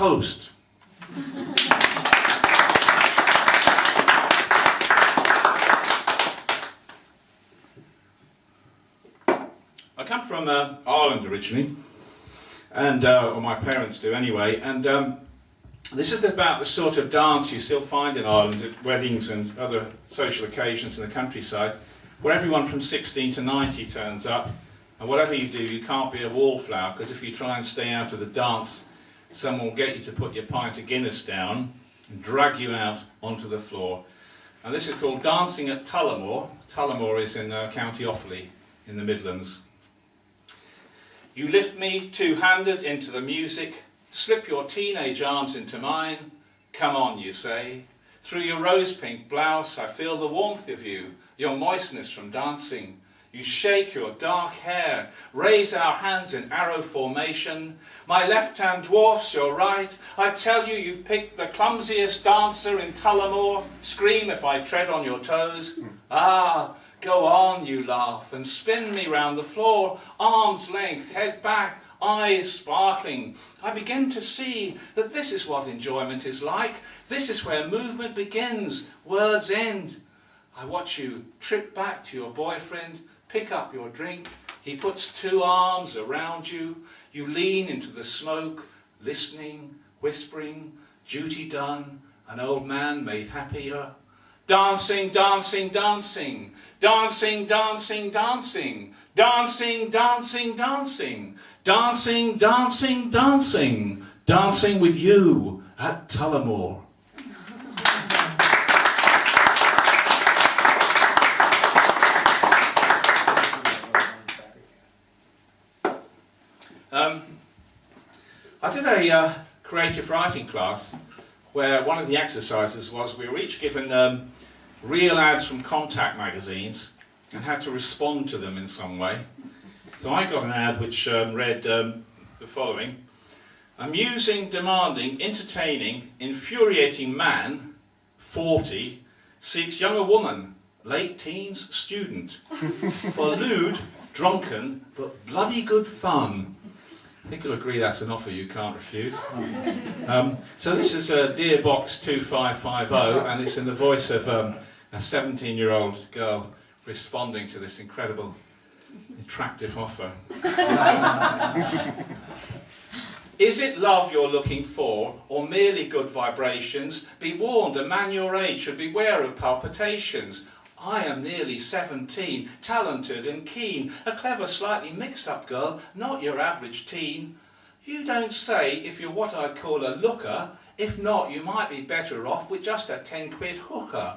toast. I come from Ireland originally, and or my parents do anyway, and this is about the sort of dance you still find in Ireland at weddings and other social occasions in the countryside, where everyone from 16 to 90 turns up, and whatever you do, you can't be a wallflower, because if you try and stay out of the dance, someone will get you to put your pint of Guinness down and drag you out onto the floor. And this is called dancing at Tullamore. Tullamore is in County Offaly in the Midlands. You lift me two-handed into the music, slip your teenage arms into mine. Come on, you say. Through your rose-pink blouse I feel the warmth of you, your moistness from dancing. You shake your dark hair, raise our hands in arrow formation. My left hand dwarfs your right. I tell you, you've picked the clumsiest dancer in Tullamore. Scream if I tread on your toes. Ah, go on, you laugh, and spin me round the floor, arm's length, head back, eyes sparkling. I begin to see that this is what enjoyment is like. This is where movement begins, words end. I watch you trip back to your boyfriend, pick up your drink. He puts two arms around you. You lean into the smoke, listening, whispering, duty done, an old man made happier. Dancing, dancing, dancing, dancing, dancing, dancing, dancing, dancing, dancing, dancing, dancing, dancing, dancing with you at Tullamore. I did a creative writing class where one of the exercises was we were each given real ads from Contact magazines and had to respond to them in some way. So I got an ad which read the following: amusing, demanding, entertaining, infuriating man, 40, seeks younger woman, late teens, student, for lewd, drunken, but bloody good fun. I think you'll agree that's an offer you can't refuse. So this is Dear Box 2550, and it's in the voice of a 17-year-old girl responding to this incredible, attractive offer. Is it love you're looking for, or merely good vibrations? Be warned, a man your age should beware of palpitations. I am nearly 17, talented and keen, a clever, slightly mixed-up girl, not your average teen. You don't say if you're what I'd call a looker. If not, you might be better off with just a 10-quid hooker.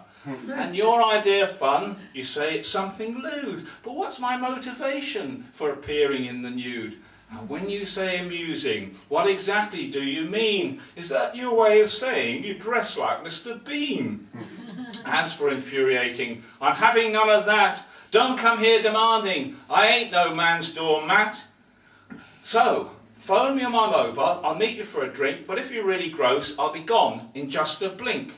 And your idea of fun, you say it's something lewd. But what's my motivation for appearing in the nude? And when you say amusing, what exactly do you mean? Is that your way of saying you dress like Mr. Bean? As for infuriating, I'm having none of that. Don't come here demanding. I ain't no man's doormat. So, phone me on my mobile, I'll meet you for a drink, but if you're really gross, I'll be gone in just a blink.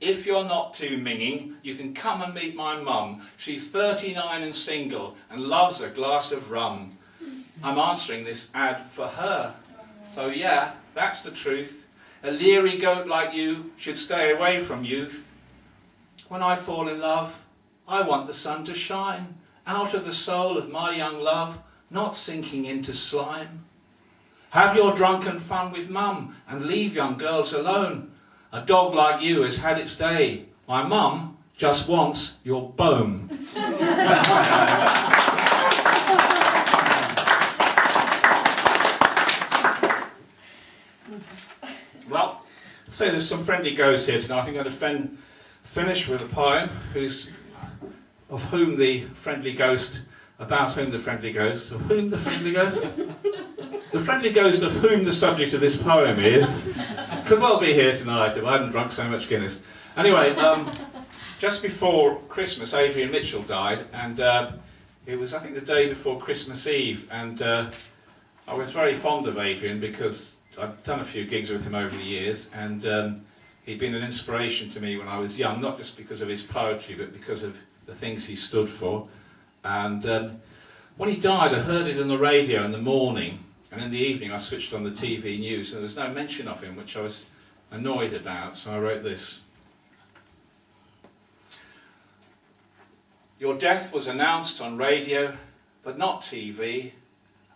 If you're not too minging, you can come and meet my mum. She's 39 and single and loves a glass of rum. I'm answering this ad for her. So yeah, that's the truth. A leery goat like you should stay away from youth. When I fall in love, I want the sun to shine out of the soul of my young love, not sinking into slime. Have your drunken fun with mum and leave young girls alone. A dog like you has had its day. My mum just wants your bone. Well, so there's some friendly ghosts here tonight. I'm going to finish with a poem about whom the friendly ghost, the friendly ghost of whom the subject of this poem is, could well be here tonight if I hadn't drunk so much Guinness. Anyway, just before Christmas, Adrian Mitchell died, and it was, I think, the day before Christmas Eve, and I was very fond of Adrian because I'd done a few gigs with him over the years, and he'd been an inspiration to me when I was young, not just because of his poetry, but because of the things he stood for. And when he died, I heard it on the radio in the morning, And in the evening I switched on the TV news and there was no mention of him, which I was annoyed about, so I wrote this. Your death was announced on radio, but not TV,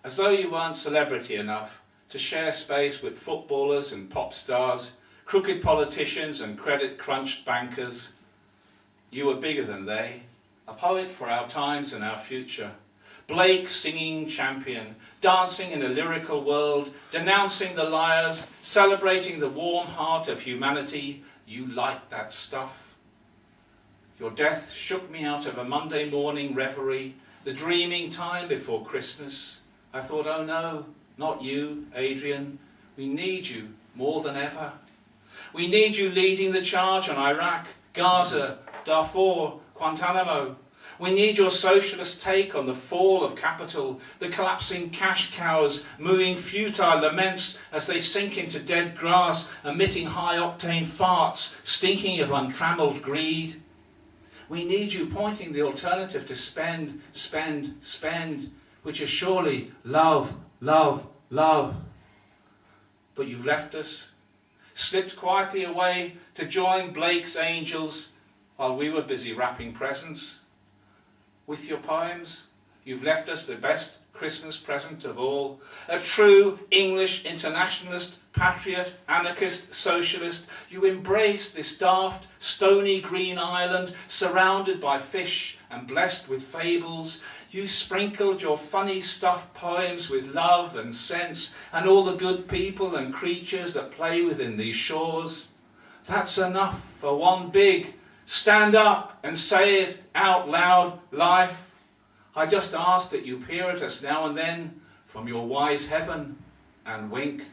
as though you weren't celebrity enough to share space with footballers and pop stars, crooked politicians and credit-crunched bankers. You were bigger than they, a poet for our times and our future. Blake, singing champion, dancing in a lyrical world, denouncing the liars, celebrating the warm heart of humanity. You liked that stuff. Your death shook me out of a Monday morning reverie, the dreaming time before Christmas. I thought, oh no, not you, Adrian. We need you more than ever. We need you leading the charge on Iraq, Gaza, Darfur, Guantanamo. We need your socialist take on the fall of capital, the collapsing cash cows, moving futile laments as they sink into dead grass, emitting high-octane farts, stinking of untrammeled greed. We need you pointing the alternative to spend, spend, spend, which is surely love, love, love. But you've left us, slipped quietly away to join Blake's angels while we were busy wrapping presents. With your poems, you've left us the best Christmas present of all, a true English internationalist, patriot, anarchist, socialist. You embraced this daft, stony green island, surrounded by fish and blessed with fables. You sprinkled your funny stuffed poems with love and sense and all the good people and creatures that play within these shores. That's enough for one big stand up and say it out loud, life. I just ask that you peer at us now and then from your wise heaven and wink.